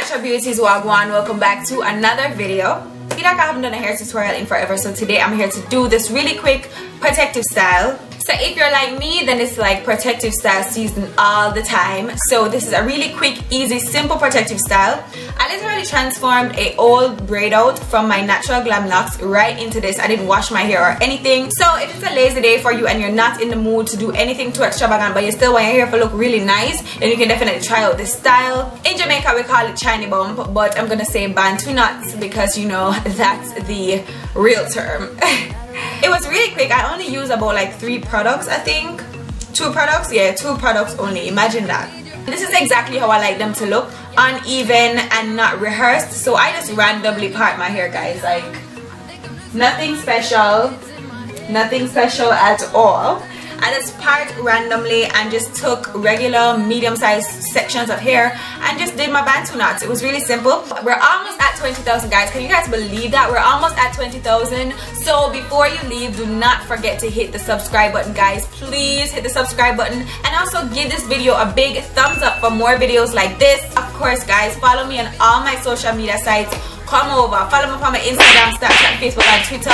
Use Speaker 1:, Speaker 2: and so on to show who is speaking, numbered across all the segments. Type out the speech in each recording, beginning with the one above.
Speaker 1: natural beauties, wagwan, welcome back to another video. I feel like I haven't done a hair tutorial in forever, so today I'm here to do this really quick protective style. So if you're like me, then it's like protective style season all the time. So this is a really quick, easy, simple protective style. I literally transformed a old braid out from my natural glam locks right into this. I didn't wash my hair or anything. So if it's a lazy day for you and you're not in the mood to do anything too extravagant, but you still want your hair to look really nice, then you can definitely try out this style. In Jamaica we call it shiny bump, but I'm gonna say Bantu knots because you know that's the real term. It was really quick. I only used about like 3 products, I think. 2 products? Yeah, 2 products only. Imagine that. This is exactly how I like them to look. Uneven and not rehearsed. So I just randomly part my hair, guys. Like, nothing special. Nothing special at all. I just part randomly and just took regular medium-sized sections of hair and just did my Bantu knots. It was really simple. We're almost at 20,000, guys. Can you guys believe that? We're almost at 20,000. So before you leave, do not forget to hit the subscribe button, guys. Please hit the subscribe button and also give this video a big thumbs up for more videos like this. Of course, guys, follow me on all my social media sites. Come over, follow me on my Instagram, Snapchat, Facebook, and Twitter.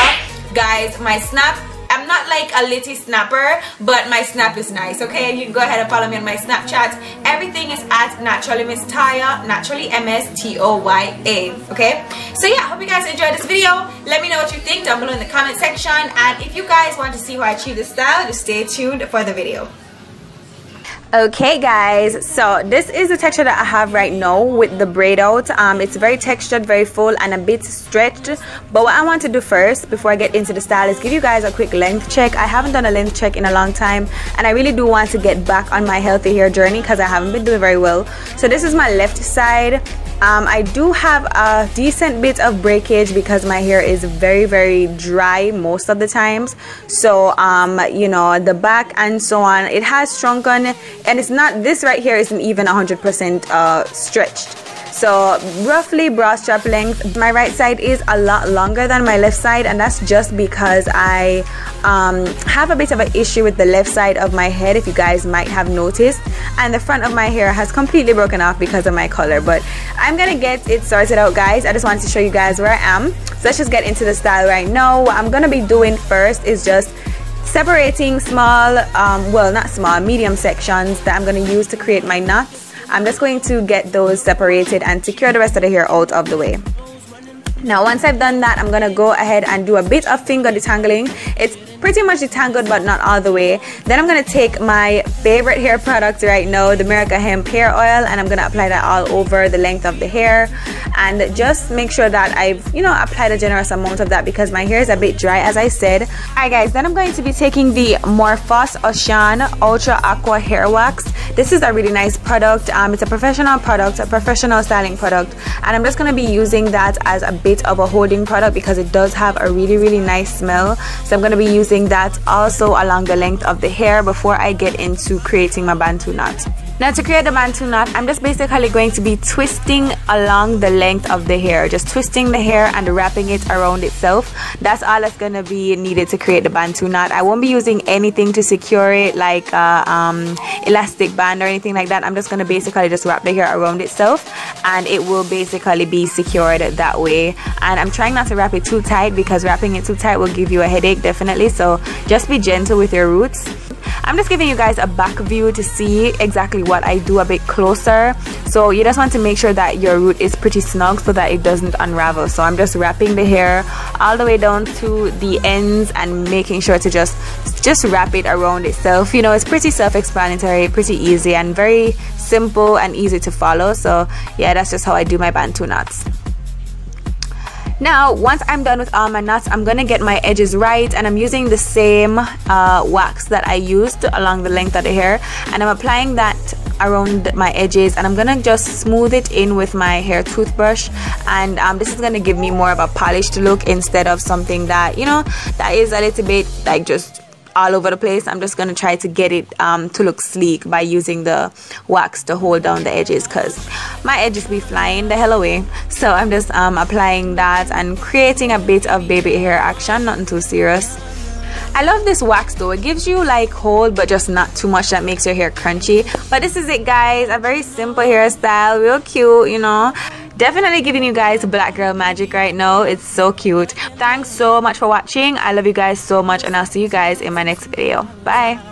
Speaker 1: Guys, my Snap, I'm not like a litty snapper, but my Snap is nice, okay? You can go ahead and follow me on my Snapchat. Everything is at NaturallyMsToya, NaturallyMsToya, okay? So yeah, hope you guys enjoyed this video. Let me know what you think down below in the comment section. And if you guys want to see how I achieve this style, just stay tuned for the video. Okay guys, so this is the texture that I have right now with the braid out. It's very textured, very full, and a bit stretched. But what I want to do first before I get into the style is give you guys a quick length check. I haven't done a length check in a long time, and I really do want to get back on my healthy hair journey because I haven't been doing very well. So this is my left side. I do have a decent bit of breakage because my hair is very dry most of the times. So you know, the back and so on, it has shrunken, and it's not, this right here isn't even 100% stretched. So roughly bra strap length. My right side is a lot longer than my left side, and that's just because I have a bit of an issue with the left side of my head, if you guys might have noticed, and the front of my hair has completely broken off because of my color. But I'm gonna get it sorted out, guys. I just wanted to show you guys where I am. So let's just get into the style right now. What I'm gonna be doing first is just separating small, well, not small, medium sections that I'm gonna use to create my knots. I'm just going to get those separated and secure the rest of the hair out of the way. Now once I've done that, I'm gonna go ahead and do a bit of finger detangling. It's pretty much detangled but not all the way. Then I'm gonna take my favorite hair product right now, the America Hemp Hair Oil, and I'm gonna apply that all over the length of the hair, and just make sure that I've, you know, applied a generous amount of that because my hair is a bit dry, as I said. Alright guys, then I'm going to be taking the Morphos Ocean Ultra Aqua Hair Wax. This is a really nice product. It's a professional product, a professional styling product, and I'm just gonna be using that as a bit of a holding product because it does have a really nice smell. So I'm gonna be using that also along the length of the hair before I get into creating my Bantu knot. Now to create the Bantu knot, I'm just basically going to be twisting along the length of the hair, just twisting the hair and wrapping it around itself. That's all that's going to be needed to create the Bantu knot. I won't be using anything to secure it like elastic band or anything like that. I'm just going to basically just wrap the hair around itself, and it will basically be secured that way. And I'm trying not to wrap it too tight because wrapping it too tight will give you a headache, definitely. So just be gentle with your roots. I'm just giving you guys a back view to see exactly what I do a bit closer. So you just want to make sure that your root is pretty snug so that it doesn't unravel. So I'm just wrapping the hair all the way down to the ends and making sure to just wrap it around itself. You know, it's pretty self-explanatory, pretty easy, and very simple and easy to follow. So yeah, that's just how I do my Bantu knots. Now once I'm done with all my knots, I'm gonna get my edges right, and I'm using the same wax that I used along the length of the hair, and I'm applying that around my edges, and I'm gonna just smooth it in with my hair toothbrush. And this is gonna give me more of a polished look instead of something that, you know, that is a little bit like just all over the place. I'm just gonna try to get it to look sleek by using the wax to hold down the edges because my edges be flying the hell away. So I'm just applying that and creating a bit of baby hair action, nothing too serious. I love this wax though. It gives you like hold but just not too much that makes your hair crunchy. But this is it guys, a very simple hairstyle, real cute, you know. definitely giving you guys black girl magic right now. It's so cute. Thanks so much for watching. I love you guys so much, and I'll see you guys in my next video. Bye.